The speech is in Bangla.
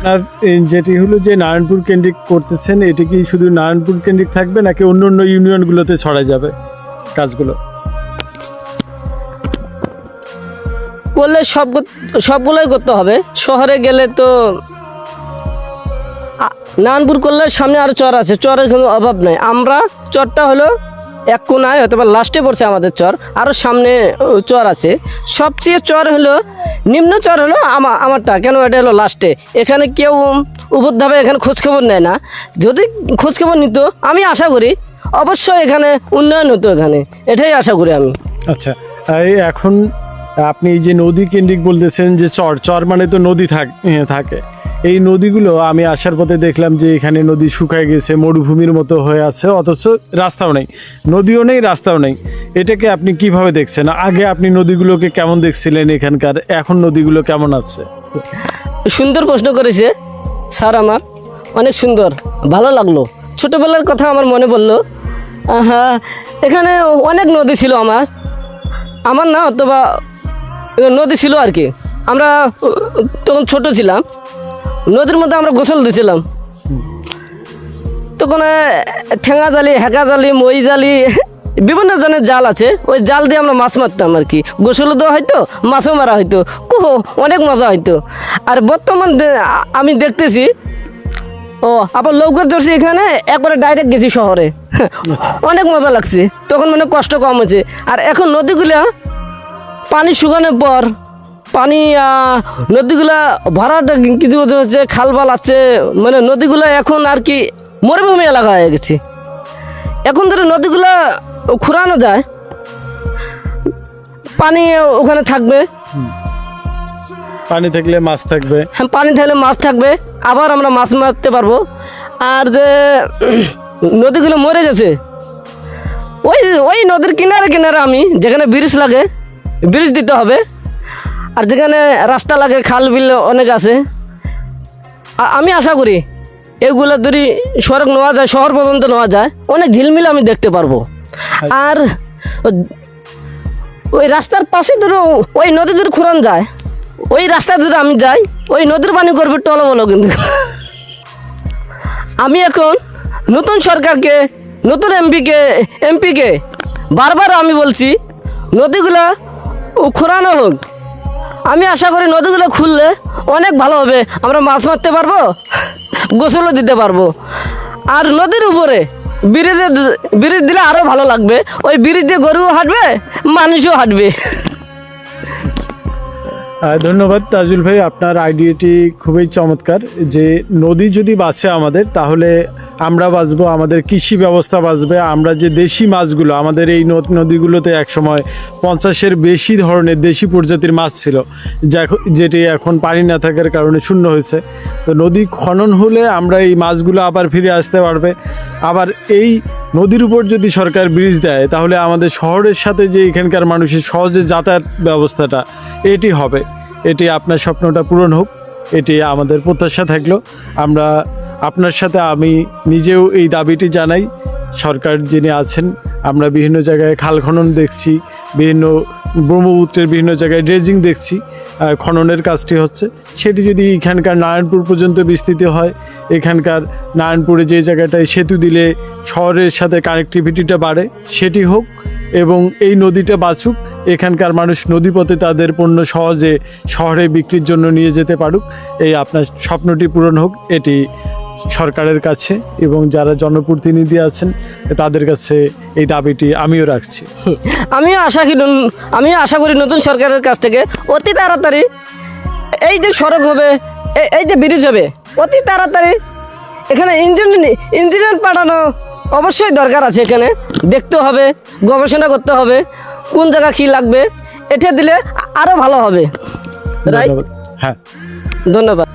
আর যেটি হলো যে নারায়ণপুর কেন্দ্রিক করতেছেন, এটি কি শুধু নারায়ণপুর কেন্দ্রিক থাকবে নাকি অন্য অন্য ইউনিয়নগুলোতে ছড়া যাবে কাজগুলো? করলে সবগুলোই করতে হবে। শহরে গেলে তো নারায়ণপুর করলে সামনে আরও চর আছে, চরের কোনো অভাব নেই। আমরা চরটা হলো এক কোনায়, হয়তো বা লাস্টে পড়ছে আমাদের চর, আরও সামনে চর আছে। সবচেয়ে চর হলো নিম্ন চর হলো আমারটা, কেন এটা হলো লাস্টে। এখানে কেউ উপরভাবে এখানে খোঁজখবর নেয় না। যদি খোঁজখবর নিত, আমি আশা করি অবশ্যই এখানে উন্নয়ন হতো, এখানে এটাই আশা করি আমি। আচ্ছা, এই এখন আপনি এই যে নদী কেন্দ্রিক বলতেছেন যে চর মানে তো নদী থাকে। এই নদীগুলো আমি আসার পথে দেখলাম যে এখানে নদী শুকায় গেছে, মরুভূমির মতো হয়ে আছে, অথচ রাস্তাও নেই, নদীও নেই, রাস্তাও নেই। এটাকে আপনি কিভাবে দেখছেন? আগে আপনি নদীগুলোকে কেমন দেখছিলেন এখানকার, এখন নদীগুলো কেমন আছে? সুন্দর প্রশ্ন করেছে স্যার, আমার অনেক সুন্দর, ভালো লাগলো। ছোটোবেলার কথা আমার মনে পড়লো। হ্যাঁ, এখানে অনেক নদী ছিল আমার না, অথবা নদী ছিল আর কি। আমরা তখন ছোট ছিলাম, নদীর মধ্যে আমরা গোসল দিয়েছিলাম। তখন ঠেঙা জালি, হেঁকা জালি, মই জালি, বিভিন্ন ধরনের জাল আছে, ওই জাল দিয়ে আমরা মাছ মারতাম আর কি। গোসলও দেওয়া হয়তো, মাছও মারা হয়তো, অনেক মজা হয়তো। আর বর্তমান আমি দেখতেছি, আবার লৌকার ধরছি এখানে, একবারে ডাইরেক্ট গেছি শহরে। অনেক মজা লাগছে, তখন মানে কষ্ট কম হয়েছে। আর এখন নদীগুলা পানি শুকানোর পর নদীগুলা ভরাটা কিছু হচ্ছে, খালবাল আছে, মানে নদীগুলা এখন আর কি মরুভূমি এলাকা হয়ে গেছে। এখন ধরো নদীগুলা খুঁড়ানো যায়, পানি ওখানে থাকবে, পানি থাকলে মাছ থাকবে। হ্যাঁ, পানি থাকলে মাছ থাকবে, আবার আমরা মাছ মারতে পারবো। আর যে নদীগুলো মরে গেছে, ওই নদীর কিনারে কিনারে আমি যেখানে ব্রিজ লাগে, ব্রিজ দিতে হবে। আর যেখানে রাস্তা লাগে, খাল বিল অনেক আছে। আমি আশা করি এগুলো যদি সড়ক নেওয়া যায়, শহর পর্যন্ত নেওয়া যায়, অনেক ঝিলমিল আমি দেখতে পারবো। আর ওই রাস্তার পাশে ধরো ওই নদী যদি খুঁড়ান যায়, ওই রাস্তা যদি আমি যাই, ওই নদীর পানি করবে টলবলো। কিন্তু আমি এখন নতুন সরকারকে, নতুন এমপিকে বারবার আমি বলছি নদীগুলা খুঁড়ানো হোক। আমি আশা করি নদীগুলো খুললে অনেক ভালো হবে, আমরা মাছ মারতে পারবো, গোসলও দিতে পারবো। আর নদীর উপরে ব্রিজ দিলে আরও ভালো লাগবে। ওই ব্রিজ দিয়ে গরুও হাঁটবে, মানুষও হাঁটবে। ধন্যবাদ তাজুল ভাই, আপনার আইডিয়াটি খুবই চমৎকার। যে নদী যদি বাঁচে আমাদের, তাহলে আমরা বাঁচবো, আমাদের কৃষি ব্যবস্থা বাঁচবে। আমরা যে দেশি মাছগুলো, আমাদের এই নদীগুলোতে একসময় 50-এর বেশি ধরনের দেশি প্রজাতির মাছ ছিল, যেটি এখন পানি না থাকার কারণে শূন্য হয়েছে। তো নদী খনন হলে আমরা এই মাছগুলো আবার ফিরে আসতে পারবে। আবার এই নদীর উপর যদি সরকার ব্রিজ দেয়, তাহলে আমাদের শহরের সাথে যে এখানকার মানুষের সহজে যাতায়াত ব্যবস্থাটা, এটি হবে। এটি আপনার স্বপ্নটা পূরণ হোক, এটি আমাদের প্রত্যাশা থাকলো। আমরা আপনার সাথে, আমি নিজেও এই দাবিটি জানাই। সরকার যিনি আছেন, আমরা বিভিন্ন জায়গায় খাল খনন দেখছি, বিভিন্ন ব্রহ্মপুত্রের বিভিন্ন জায়গায় ড্রেজিং দেখছি, খননের কাজটি হচ্ছে। সেটি যদি এখানকার নারায়ণপুর পর্যন্ত বিস্তৃত হয়, এখানকার নারায়ণপুরে যে জায়গাটায় সেতু দিলে শহরের সাথে কানেক্টিভিটিটা বাড়ে, সেটি হোক। এবং এই নদীটা বাঁচুক, এখানকার মানুষ নদীপথে তাদের পণ্য সহজে শহরে বিক্রির জন্য নিয়ে যেতে পারুক। এই আপনার স্বপ্নটি পূরণ হোক, এটি সরকারের কাছে এবং যারা জনপ্রতিনিধি আছেন তাদের কাছে এই দাবিটি আমিও রাখছি। আমিও আশা করি নতুন সরকারের কাছ থেকে অতি তাড়াতাড়ি এই যে সড়ক হবে, এই যে ব্রিজ হবে, অতি তাড়াতাড়ি এখানে ইঞ্জিনিয়ার পাঠানো অবশ্যই দরকার আছে। এখানে দেখতে হবে, গবেষণা করতে হবে, কোন জায়গা কী লাগবে, এটা দিলে আরও ভালো হবে। রাইট? হ্যাঁ, ধন্যবাদ।